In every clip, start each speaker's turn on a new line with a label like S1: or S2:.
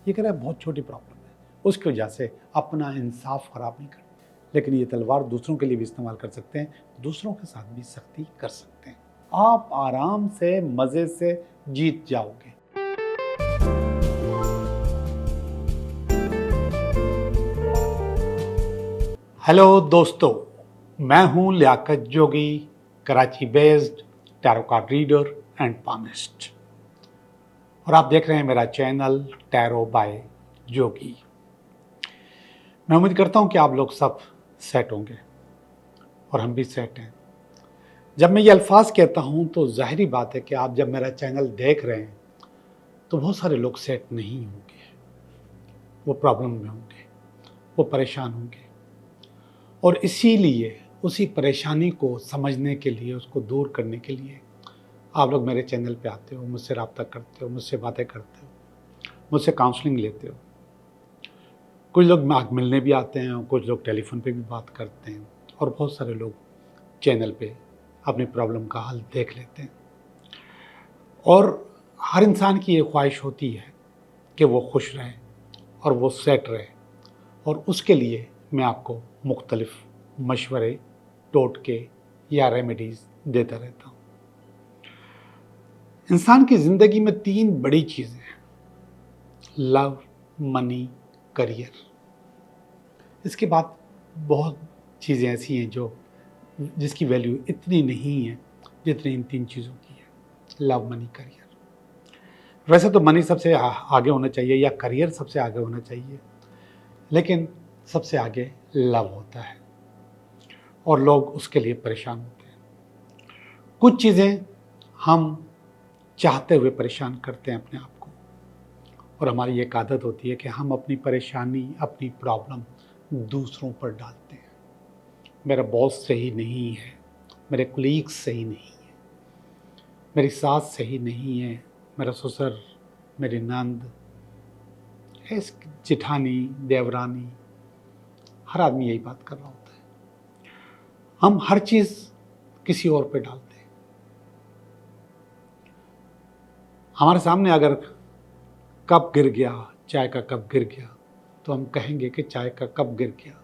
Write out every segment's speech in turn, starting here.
S1: ये कह रहा है बहुत छोटी प्रॉब्लम है, उसकी वजह से अपना इंसाफ खराब नहीं करते। लेकिन ये तलवार दूसरों के लिए भी इस्तेमाल कर सकते हैं, दूसरों के साथ भी सख्ती कर सकते हैं। आप आराम से मज़े से जीत जाओगे। हेलो दोस्तों, मैं हूं Liyaqat Jogi, Karachi based tarot card reader and palmist, और आप देख रहे हैं मेरा चैनल टैरो बाय जोगी। मैं उम्मीद करता हूं कि आप लोग सब सेट होंगे और हम भी सेट हैं। जब मैं ये अल्फाज कहता हूं तो जाहिर बात है कि आप जब मेरा चैनल देख रहे हैं तो बहुत सारे लोग सेट नहीं होंगे, वो प्रॉब्लम में होंगे, वो परेशान होंगे, और इसीलिए उसी परेशानी को समझने के लिए, उसको दूर करने के लिए आप लोग मेरे चैनल पे आते हो, मुझसे रब्ता करते हो, मुझसे बातें करते हो, मुझसे काउंसलिंग लेते हो। कुछ लोग मिलने भी आते हैं, कुछ लोग टेलीफोन पे भी बात करते हैं, और बहुत सारे लोग चैनल पे अपनी प्रॉब्लम का हल देख लेते हैं। और हर इंसान की ये ख्वाहिश होती है कि वो खुश रहे और वो सेट रहे, और उसके लिए मैं आपको मुख्तलिफ मशवरे, टोटके या रेमेडीज़ देता रहता हूँ। इंसान की ज़िंदगी में 3 बड़ी चीज़ें हैं: लव, मनी, करियर। इसके बाद बहुत चीज़ें ऐसी हैं जिसकी वैल्यू इतनी नहीं है जितनी इन 3 चीज़ों की है: लव, मनी, करियर। वैसे तो मनी सबसे आगे होना चाहिए या करियर सबसे आगे होना चाहिए, लेकिन सबसे आगे लव होता है और लोग उसके लिए परेशान होते हैं। कुछ चीज़ें हम चाहते हुए परेशान करते हैं अपने आप को, और हमारी एक आदत होती है कि हम अपनी परेशानी, अपनी प्रॉब्लम दूसरों पर डालते हैं। मेरा बॉस सही नहीं है, मेरे कुलीग्स सही नहीं है, मेरी सास सही नहीं है, मेरा ससुर, मेरी नंद, जिठानी, देवरानी, हर आदमी यही बात कर रहा होता है। हम हर चीज़ किसी और पे डालते हैं। हमारे सामने अगर कप गिर गया, चाय का कप गिर गया, तो हम कहेंगे कि चाय का कप गिर गया,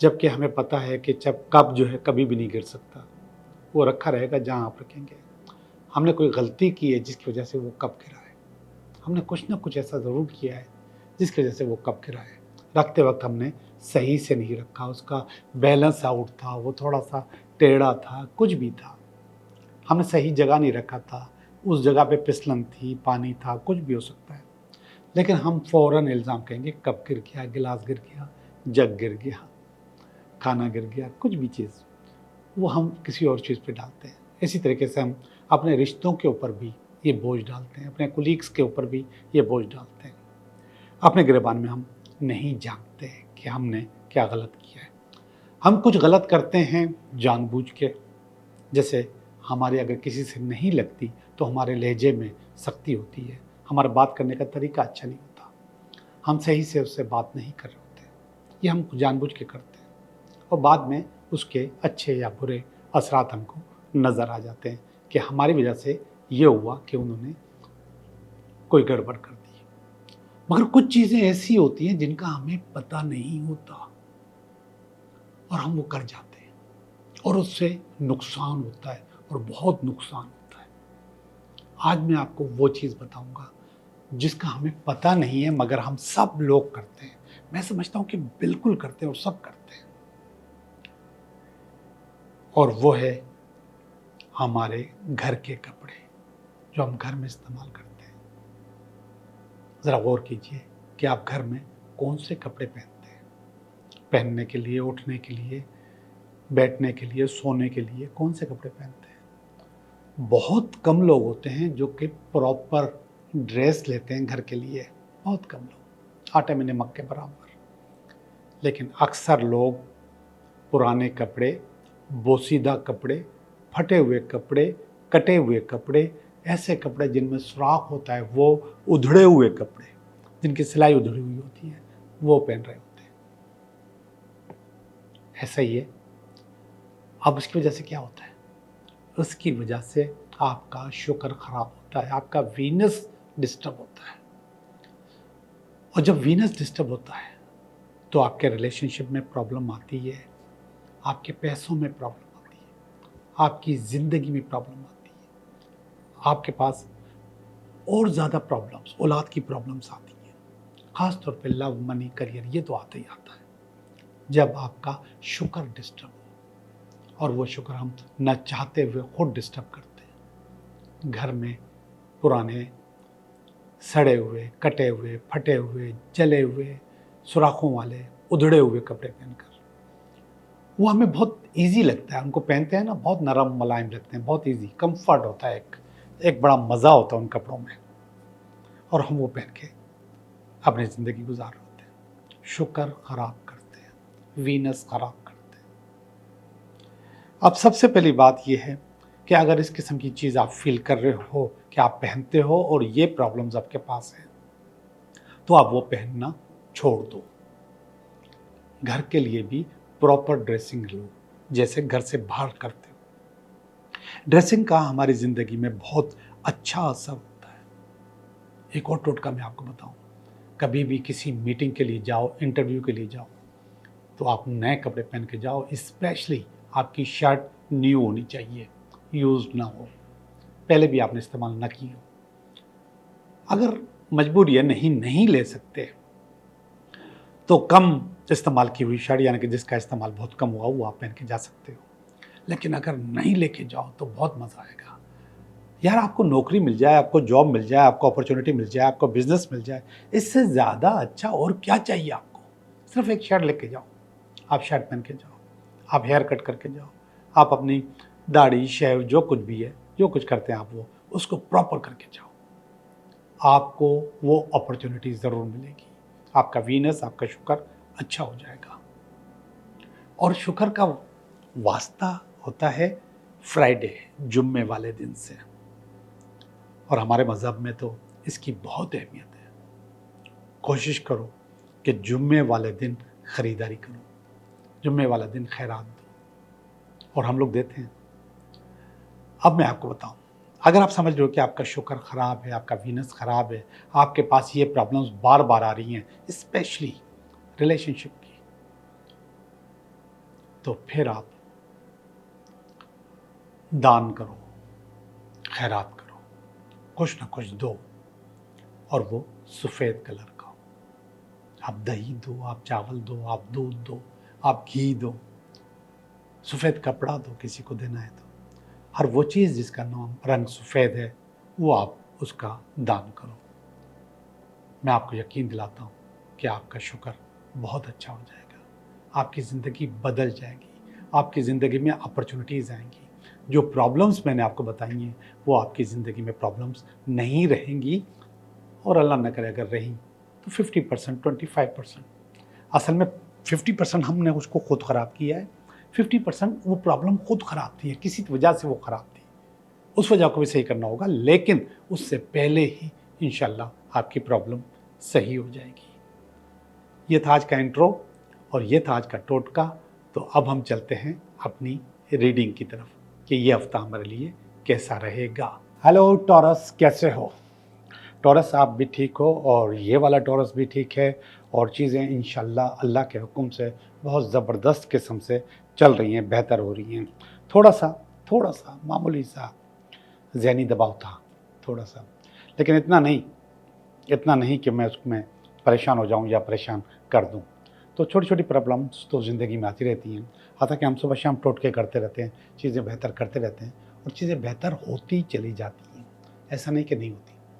S1: जबकि हमें पता है कि जब कप जो है कभी भी नहीं गिर सकता, वो रखा रहेगा जहाँ आप रखेंगे। हमने कोई गलती की है जिसकी वजह से वो कप गिरा है, हमने कुछ ना कुछ ऐसा ज़रूर किया है जिसकी वजह से वो कप गिरा है। रखते वक्त हमने सही से नहीं रखा, उसका बैलेंस आउट था, वो थोड़ा सा टेढ़ा था, कुछ भी था, हमने सही जगह नहीं रखा था, उस जगह पे फिसलन थी, पानी था, कुछ भी हो सकता है। लेकिन हम फ़ौरन इल्ज़ाम कहेंगे कप गिर गया, गिलास गिर गया, जग गिर गया, खाना गिर गया, कुछ भी चीज़, वो हम किसी और चीज़ पे डालते हैं। इसी तरीके से हम अपने रिश्तों के ऊपर भी ये बोझ डालते हैं, अपने कुलीग्स के ऊपर भी ये बोझ डालते हैं। अपने गिरबान में हम नहीं जानते कि हमने क्या गलत किया है। हम कुछ गलत करते हैं जानबूझ के, जैसे हमारी अगर किसी से नहीं लगती तो हमारे लहजे में सख्ती होती है, हमारा बात करने का तरीका अच्छा नहीं होता, हम सही से उससे बात नहीं कर रहे होते, ये हम जानबूझ के करते हैं, और बाद में उसके अच्छे या बुरे असरात हमको नज़र आ जाते हैं कि हमारी वजह से ये हुआ कि उन्होंने कोई गड़बड़ कर दी। मगर कुछ चीज़ें ऐसी होती हैं जिनका हमें पता नहीं होता और हम वो कर जाते हैं, और उससे नुकसान होता है, और बहुत नुकसान होता है। आज मैं आपको वो चीज़ बताऊंगा जिसका हमें पता नहीं है मगर हम सब लोग करते हैं। मैं समझता हूँ कि बिल्कुल करते हैं और सब करते हैं, और वो है हमारे घर के कपड़े जो हम घर में इस्तेमाल करते हैं। ज़रा गौर कीजिए कि आप घर में कौन से कपड़े पहनते हैं। पहनने के लिए, उठने के लिए, बैठने के लिए, सोने के लिए कौन से कपड़े पहनते हैं। बहुत कम लोग होते हैं जो कि प्रॉपर ड्रेस लेते हैं घर के लिए, बहुत कम लोग, आटे में नमक के बराबर। लेकिन अक्सर लोग पुराने कपड़े, बोसीदा कपड़े, फटे हुए कपड़े, कटे हुए कपड़े, ऐसे कपड़े जिनमें सुराख होता है, वो उधड़े हुए कपड़े जिनकी सिलाई उधड़ी हुई होती है, वो पहन रहे होते हैं। ऐसा ही है। अब उसकी वजह से क्या होता है? उसकी वजह से आपका शुक्र खराब होता है, आपका वीनस डिस्टर्ब होता है। और जब वीनस डिस्टर्ब होता है तो आपके रिलेशनशिप में प्रॉब्लम आती है, आपके पैसों में प्रॉब्लम आती है, आपकी ज़िंदगी में प्रॉब्लम आती है, आपके पास और ज़्यादा प्रॉब्लम्स, औलाद की प्रॉब्लम्स आती हैं, ख़ास तौर पे लव, मनी, करियर, ये तो आता ही आता है जब आपका शुक्र डिस्टर्ब हो। और वो शुक्र हम न चाहते हुए खुद डिस्टर्ब करते हैं। घर में पुराने सड़े हुए, कटे हुए, फटे हुए, जले हुए, सुराखों वाले, उधड़े हुए कपड़े पहनकर, वो हमें बहुत इजी लगता है, उनको पहनते हैं ना, बहुत नरम मुलायम लगते हैं, बहुत इजी, कंफर्ट होता है, एक बड़ा मज़ा होता है उन कपड़ों में, और हम वो पहन के अपनी ज़िंदगी गुजार रहे होते हैं। शुक्र खराब करते हैं, वीनस खराब करते हैं। अब सबसे पहली बात यह है कि अगर इस किस्म की चीज़ आप फील कर रहे हो कि आप पहनते हो और ये प्रॉब्लम्स आपके पास हैं, तो आप वो पहनना छोड़ दो। घर के लिए भी प्रॉपर ड्रेसिंग लो, जैसे घर से बाहर करते हो। ड्रेसिंग का हमारी ज़िंदगी में बहुत अच्छा असर होता है। एक और टोटका मैं आपको बताऊं, कभी भी किसी मीटिंग के लिए जाओ, इंटरव्यू के लिए जाओ, तो आप नए कपड़े पहन के जाओ। स्पेशली आपकी शर्ट न्यू होनी चाहिए, यूज ना हो, पहले भी आपने इस्तेमाल ना की हो। अगर मजबूरी है, नहीं ले सकते, तो कम इस्तेमाल की हुई शर्ट, यानी कि जिसका इस्तेमाल बहुत कम हुआ, वो आप पहन के जा सकते हो। लेकिन अगर नहीं लेके जाओ तो बहुत मज़ा आएगा। यार, आपको नौकरी मिल जाए, आपको जॉब मिल जाए, आपको अपॉर्चुनिटी मिल जाए, आपको बिजनेस मिल जाए, इससे ज़्यादा अच्छा और क्या चाहिए आपको? सिर्फ एक शर्ट लेके जाओ, आप शर्ट पहन के जाओ, आप हेयर कट करके जाओ, आप अपनी दाढ़ी शेव जो कुछ भी है, जो कुछ करते हैं आप, वो उसको प्रॉपर करके जाओ। आपको वो अपॉर्चुनिटी ज़रूर मिलेगी, आपका वीनस, आपका शुक्र अच्छा हो जाएगा। और शुक्र का वास्ता होता है फ्राइडे, जुम्मे वाले दिन से, और हमारे मज़हब में तो इसकी बहुत अहमियत है। कोशिश करो कि जुम्मे वाले दिन ख़रीदारी करो, जुम्मे वाला दिन खैरात दो, और हम लोग देते हैं। अब मैं आपको बताऊं, अगर आप समझ रहे हो कि आपका शुक्र ख़राब है, आपका वीनस ख़राब है, आपके पास ये प्रॉब्लम्स बार बार आ रही हैं, स्पेशली रिलेशनशिप की, तो फिर आप दान करो, खैरात करो, कुछ ना कुछ दो, और वो सफ़ेद कलर का हो। आप दही दो, आप चावल दो, आप दूध दो, आप घी दो, सफ़ेद कपड़ा दो, किसी को देना है तो। हर वो चीज़ जिसका नाम रंग सफ़ेद है, वो आप उसका दान करो। मैं आपको यकीन दिलाता हूँ कि आपका शुक्र बहुत अच्छा हो जाएगा, आपकी ज़िंदगी बदल जाएगी, आपकी ज़िंदगी में अपॉर्चुनिटीज़ आएंगी। जो प्रॉब्लम्स मैंने आपको बताई हैं, वो आपकी ज़िंदगी में प्रॉब्लम्स नहीं रहेंगी, और अल्लाह न करे अगर रही तो 50%, 25%। असल में 50% हमने उसको खुद ख़राब किया है, 50% वो प्रॉब्लम खुद ख़राब थी, किसी वजह से वो ख़राब थी, उस वजह को भी सही करना होगा, लेकिन उससे पहले ही इंशाल्लाह आपकी प्रॉब्लम सही हो जाएगी। ये था आज का इंट्रो, और ये था आज का टोटका। तो अब हम चलते हैं अपनी रीडिंग की तरफ कि ये हफ्ता हमारे लिए कैसा रहेगा। हेलो टॉरस, कैसे हो? टॉरस, आप भी ठीक हो, और ये वाला टॉरस भी ठीक है, और चीज़ें इंशाल्लाह अल्लाह के हुक्म से बहुत ज़बरदस्त किस्म से चल रही हैं, बेहतर हो रही हैं। थोड़ा सा मामूली सा ज़हनी दबाव था, थोड़ा सा, लेकिन इतना नहीं कि मैं उसमें परेशान हो जाऊं या परेशान कर दूं। तो छोटी छोटी प्रॉब्लम्स तो ज़िंदगी में आती रहती हैं, हालांकि हम सुबह शाम टोटके करते रहते हैं, चीज़ें बेहतर करते रहते हैं, और चीज़ें बेहतर होती चली जाती हैं। ऐसा नहीं कि नहीं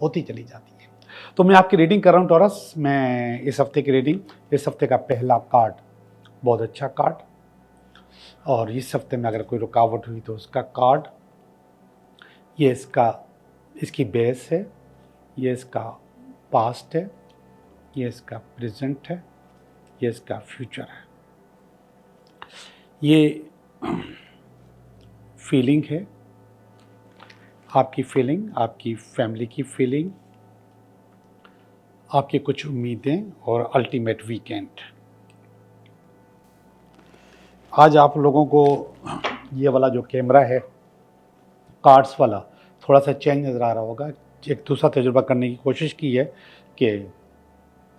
S1: होती चली जाती हैं। तो मैं आपकी रीडिंग कर रहा हूँ टॉरस। मैं इस हफ्ते की रीडिंग, इस हफ्ते का पहला कार्ड बहुत अच्छा कार्ड, और इस हफ्ते में अगर कोई रुकावट हुई तो उसका कार्ड, ये इसकी बेस है, ये इसका पास्ट है, ये इसका प्रेजेंट है, ये इसका फ्यूचर है। ये फीलिंग है, आपकी फीलिंग, आपकी फैमिली की फीलिंग, आपकी कुछ उम्मीदें, और अल्टीमेट वीकेंड। आज आप लोगों को ये वाला जो कैमरा है, कार्ड्स वाला, थोड़ा सा चेंज नज़र आ रहा होगा। एक दूसरा तजुर्बा करने की कोशिश की है कि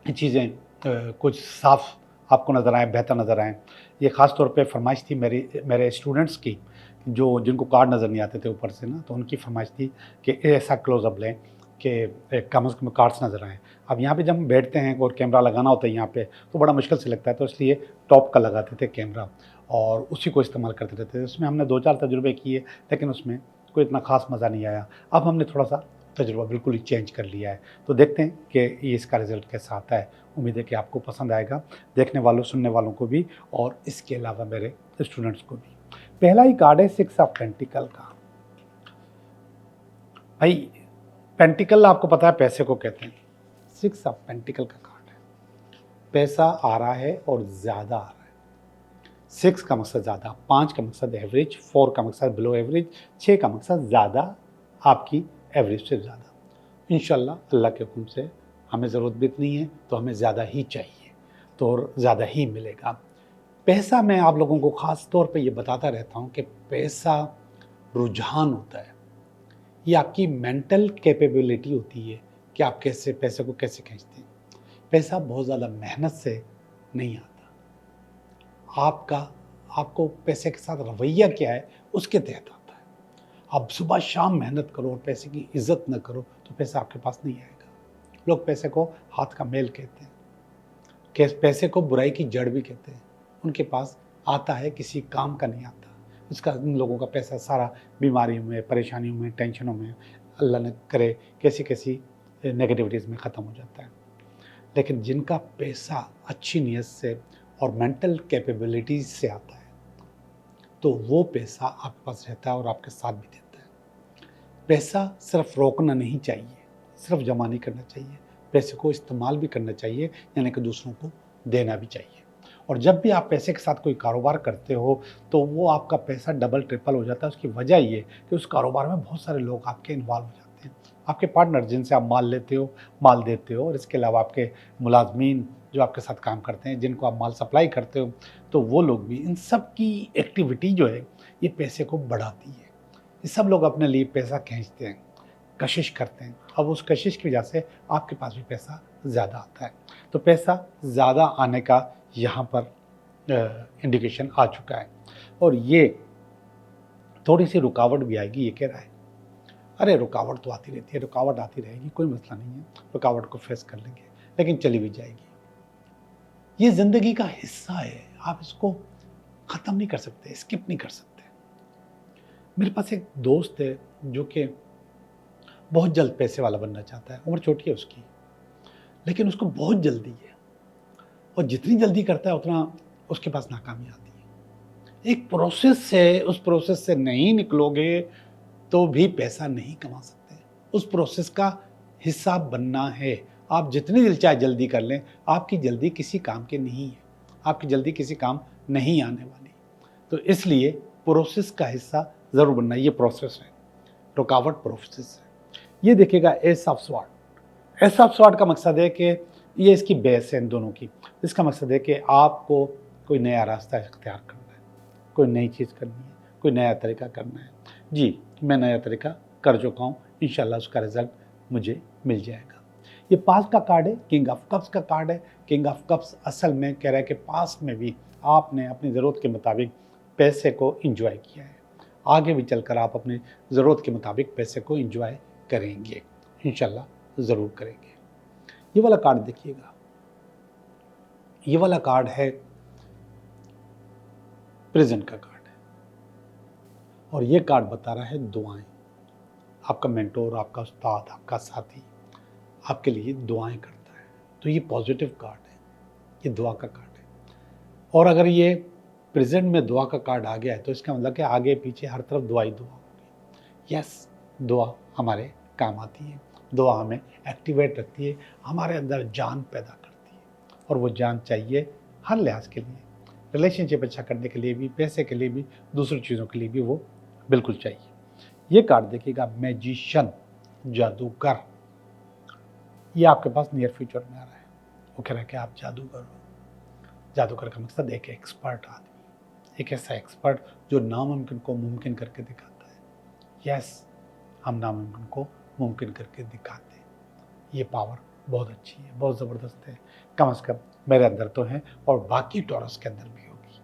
S1: चीज़ें कुछ साफ आपको नज़र आएँ, बेहतर नज़र आएँ। ये ख़ास तौर पे फ़रमाइश थी मेरे स्टूडेंट्स की, जो जिनको कार्ड नज़र नहीं आते थे ऊपर से ना, तो उनकी फ़रमाइश थी कि ऐसा क्लोज़अप लें कि कम से कम कार्ड्स नज़र आएँ। अब यहाँ पे जब हम बैठते हैं और कैमरा लगाना होता है यहाँ पे, तो बड़ा मुश्किल से लगता है, तो इसलिए टॉप का लगाते थे कैमरा और उसी को इस्तेमाल करते रहते थे। उसमें हमने 2-4 तजुर्बे किए, लेकिन उसमें कोई इतना ख़ास मज़ा नहीं आया। अब हमने थोड़ा-सा तजुर्बा बिल्कुल ही चेंज कर लिया है। तो देखते हैं कि ये इसका रिज़ल्ट कैसा आता है। उम्मीद है कि आपको पसंद आएगा, देखने वालों, सुनने वालों को भी और इसके अलावा मेरे स्टूडेंट्स को भी। पहला ही कार्ड है 6 ऑफ पेंटिकल का। भाई पेंटिकल आपको पता है पैसे को कहते हैं। 6 ऑफ पेंटिकल का कार्ड है। पैसा आ रहा है और ज़्यादा आ रहा है। 6 का मकसद ज़्यादा, 5 का मकसद एवरेज, 4 का मकसद बिलो एवरेज, 6 का मकसद ज़्यादा, आपकी एवरेज से ज़्यादा। इंशाल्लाह अल्लाह के हुक्म से हमें ज़रूरत भी इतनी है तो हमें ज़्यादा ही चाहिए, तो और ज़्यादा ही मिलेगा। पैसा मैं आप लोगों को ख़ास तौर पे ये बताता रहता हूँ कि पैसा रुझान होता है। ये आपकी मेंटल कैपेबिलिटी होती है कि आप कैसे पैसे को कैसे खींचते हैं। पैसा बहुत ज़्यादा मेहनत से नहीं आता। आपका आपको पैसे के साथ रवैया क्या है उसके तहत आता है। आप सुबह शाम मेहनत करो और पैसे की इज्जत न करो तो पैसा आपके पास नहीं आएगा। लोग पैसे को हाथ का मैल कहते हैं, पैसे को बुराई की जड़ भी कहते हैं। उनके पास आता है किसी काम का नहीं आता। उसका उन लोगों का पैसा सारा बीमारियों में, परेशानियों में, टेंशनों में, अल्लाह न करे कैसी कैसी नेगेटिविटीज़ में ख़त्म हो जाता है। लेकिन जिनका पैसा अच्छी नीयत से और मेंटल कैपेबिलिटीज से आता है तो वो पैसा आपके पास रहता है और आपके साथ भी देता है। पैसा सिर्फ रोकना नहीं चाहिए, सिर्फ जमा नहीं करना चाहिए, पैसे को इस्तेमाल भी करना चाहिए, यानी कि दूसरों को देना भी चाहिए। और जब भी आप पैसे के साथ कोई कारोबार करते हो तो वो आपका पैसा डबल ट्रिपल हो जाता है। उसकी वजह ये कि उस कारोबार में बहुत सारे लोग आपके इन्वॉल्व हो जाते हैं। आपके पार्टनर जिनसे आप माल लेते हो, माल देते हो, और इसके अलावा आपके मुलाजमीन जो आपके साथ काम करते हैं, जिनको आप माल सप्लाई करते हो, तो वो लोग भी, इन सब की एक्टिविटी जो है ये पैसे को बढ़ाती है। ये सब लोग अपने लिए पैसा खींचते हैं, कशिश करते हैं। अब उस कशिश की वजह से आपके पास भी पैसा ज़्यादा आता है। तो पैसा ज़्यादा आने का यहाँ पर इंडिकेशन आ चुका है। और ये थोड़ी सी रुकावट भी आएगी, ये कह रहा है। अरे रुकावट तो आती रहती है, रुकावट आती रहेगी, कोई मसला नहीं है, रुकावट को फेस कर लेंगे, लेकिन चली भी जाएगी। ये ज़िंदगी का हिस्सा है, आप इसको ख़त्म नहीं कर सकते, स्किप नहीं कर सकते। मेरे पास एक दोस्त है जो कि बहुत जल्द पैसे वाला बनना चाहता है। उम्र छोटी है उसकी, लेकिन उसको बहुत जल्दी है, और जितनी जल्दी करता है उतना उसके पास नाकामी आती है। एक प्रोसेस से, उस प्रोसेस से नहीं निकलोगे तो भी पैसा नहीं कमा सकते। उस प्रोसेस का हिस्सा बनना है। आप जितनी दिल चाहे जल्दी कर लें, आपकी जल्दी किसी काम की नहीं है, आपकी जल्दी किसी काम नहीं आने वाली। तो इसलिए प्रोसेस का हिस्सा ज़रूर बनना। ये प्रोसेस है, रुकावट प्रोसेस है। ये देखिएगा S of sword. S of sword का मकसद है कि ये इसकी बेस है इन दोनों की। इसका मकसद है कि आपको कोई नया रास्ता इख्तियार करना है, कोई नई चीज़ करनी है, कोई नया तरीका करना है। जी, मैं नया तरीका कर चुका हूँ, इंशाल्लाह उसका रिज़ल्ट मुझे मिल जाएगा। ये पास का कार्ड है, किंग ऑफ कप्स का कार्ड है। किंग ऑफ कप्स असल में कह रहा है कि पास में भी आपने अपनी ज़रूरत के मुताबिक पैसे को इंजॉय किया है, आगे भी चलकर आप अपनी ज़रूरत के मुताबिक पैसे को इंजॉय करेंगे, इंशाल्लाह ज़रूर करेंगे। ये वाला कार्ड देखिएगा, ये वाला कार्ड है प्रेजेंट का कार्ड है, और ये कार्ड बता रहा है दुआएं। आपका मेंटोर, आपका उस्ताद, आपका साथी आपके लिए दुआएं करता है। तो ये पॉजिटिव कार्ड है, ये दुआ का कार्ड है। और अगर ये प्रेजेंट में दुआ का कार्ड आ गया है तो इसका मतलब कि आगे पीछे हर तरफ दुआ ही दुआ होगी। यस, दुआ हमारे काम आती है, दुआ हमें एक्टिवेट रखती है, हमारे अंदर जान पैदा करती है, और वो जान चाहिए हर लिहाज के लिए, रिलेशनशिप अच्छा करने के लिए भी, पैसे के लिए भी, दूसरी चीज़ों के लिए भी वो बिल्कुल चाहिए। ये कार्ड देखिएगा, मैजिशियन, जादूगर। ये आपके पास नियर फ्यूचर में आ रहा है। वो कह रहा है कि आप जादूगर हो। जादूगर का मकसद एक एक्सपर्ट आदमी, एक ऐसा एक्सपर्ट जो नामुमकिन को मुमकिन करके दिखाता है। यस, हम नामुमकिन को मुमकिन करके दिखाते हैं। ये पावर बहुत अच्छी है, बहुत ज़बरदस्त है। कम से कम मेरे अंदर तो है और बाकी टॉरस के अंदर भी होगी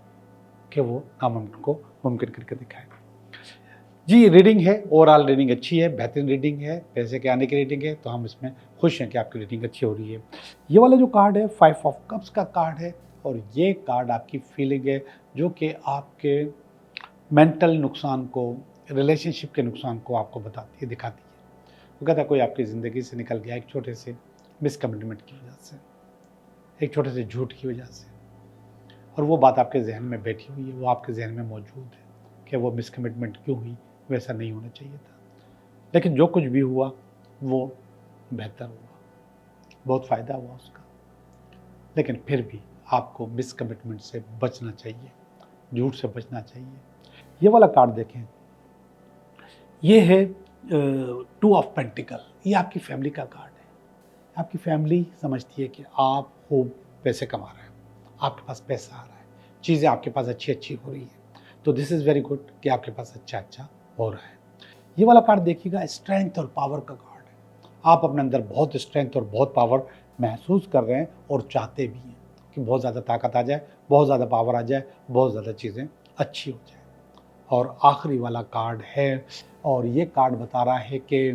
S1: कि वो नामुमकिन को मुमकिन करके दिखाएगा। जी, रीडिंग है, ओवरऑल रीडिंग अच्छी है, बेहतरीन रीडिंग है, पैसे के आने की रीडिंग है, तो हम इसमें खुश हैं कि आपकी रीडिंग अच्छी हो रही है। ये वाला जो कार्ड है 5 ऑफ कप्स का कार्ड है और ये कार्ड आपकी फीलिंग है जो कि आपके मेंटल नुकसान को, रिलेशनशिप के नुकसान को आपको बताती है, दिखाती है। वो कहता है कोई आपकी ज़िंदगी से निकल गया एक छोटे से मिसकमिटमेंट की वजह से, एक छोटे से झूठ की वजह से, और वो बात आपके जहन में बैठी हुई है, वो आपके जहन में मौजूद है कि वो मिसकमिटमेंट क्यों हुई, वैसा नहीं होना चाहिए था। लेकिन जो कुछ भी हुआ वो बेहतर हुआ, बहुत फ़ायदा हुआ उसका। लेकिन फिर भी आपको मिसकमिटमेंट से बचना चाहिए, झूठ से बचना चाहिए। ये वाला कार्ड देखें, ये है 2 ऑफ पेंटिकल। ये आपकी फैमिली का कार्ड है। आपकी फैमिली समझती है कि आप खूब पैसे कमा रहे हैं, आपके पास पैसा आ रहा है, चीज़ें आपके पास अच्छी अच्छी हो रही हैं, तो दिस इज़ वेरी गुड कि आपके पास अच्छा अच्छा हो रहा है। ये वाला कार्ड देखिएगा, स्ट्रेंथ और पावर का कार्ड है। आप अपने अंदर बहुत स्ट्रेंथ और बहुत पावर महसूस कर रहे हैं और चाहते भी हैं कि बहुत ज़्यादा ताकत आ जाए, बहुत ज़्यादा पावर आ जाए, बहुत ज़्यादा चीज़ें अच्छी हो जाए। और आखिरी वाला कार्ड है और ये कार्ड बता रहा है कि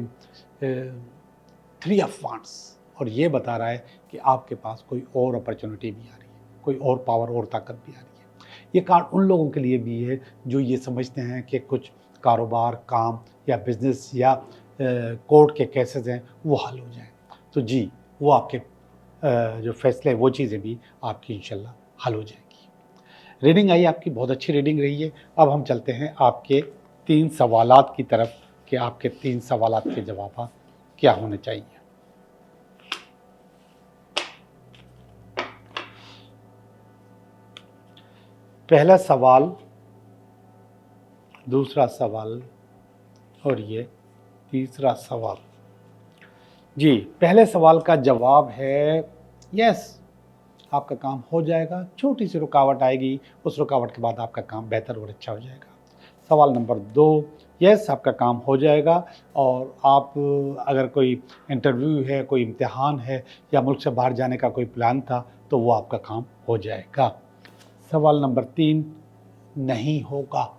S1: 3 ऑफ वांड्स, और ये बता रहा है कि आपके पास कोई और अपॉर्चुनिटी भी आ रही है, कोई और पावर और ताकत भी आ रही है। ये कार्ड उन लोगों के लिए भी है जो ये समझते हैं कि कुछ कारोबार, काम या बिजनेस या कोर्ट के केसेस हैं वो हल हो जाएं। तो जी, वो आपके जो फैसले, वो चीज़ें भी आपकी इंशाल्लाह हल हो जाएंगी। रीडिंग आई आपकी, बहुत अच्छी रीडिंग रही है। अब हम चलते हैं आपके 3 सवालात की तरफ कि आपके 3 सवालात के जवाब क्या होने चाहिए। पहला सवाल, दूसरा सवाल और ये तीसरा सवाल। जी, पहले सवाल का जवाब है यस, आपका काम हो जाएगा। छोटी सी रुकावट आएगी, उस रुकावट के बाद आपका काम बेहतर और अच्छा हो जाएगा। सवाल नंबर 2, यस, आपका काम हो जाएगा और आप अगर कोई इंटरव्यू है, कोई इम्तिहान है या मुल्क से बाहर जाने का कोई प्लान था तो वो आपका काम हो जाएगा। सवाल नंबर 3, नहीं होगा।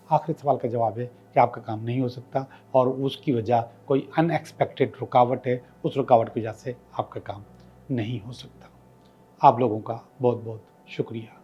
S1: आखिरी सवाल का जवाब है कि आपका काम नहीं हो सकता और उसकी वजह कोई अनएक्सपेक्टेड रुकावट है, उस रुकावट की वजह से आपका काम नहीं हो सकता। आप लोगों का बहुत बहुत शुक्रिया।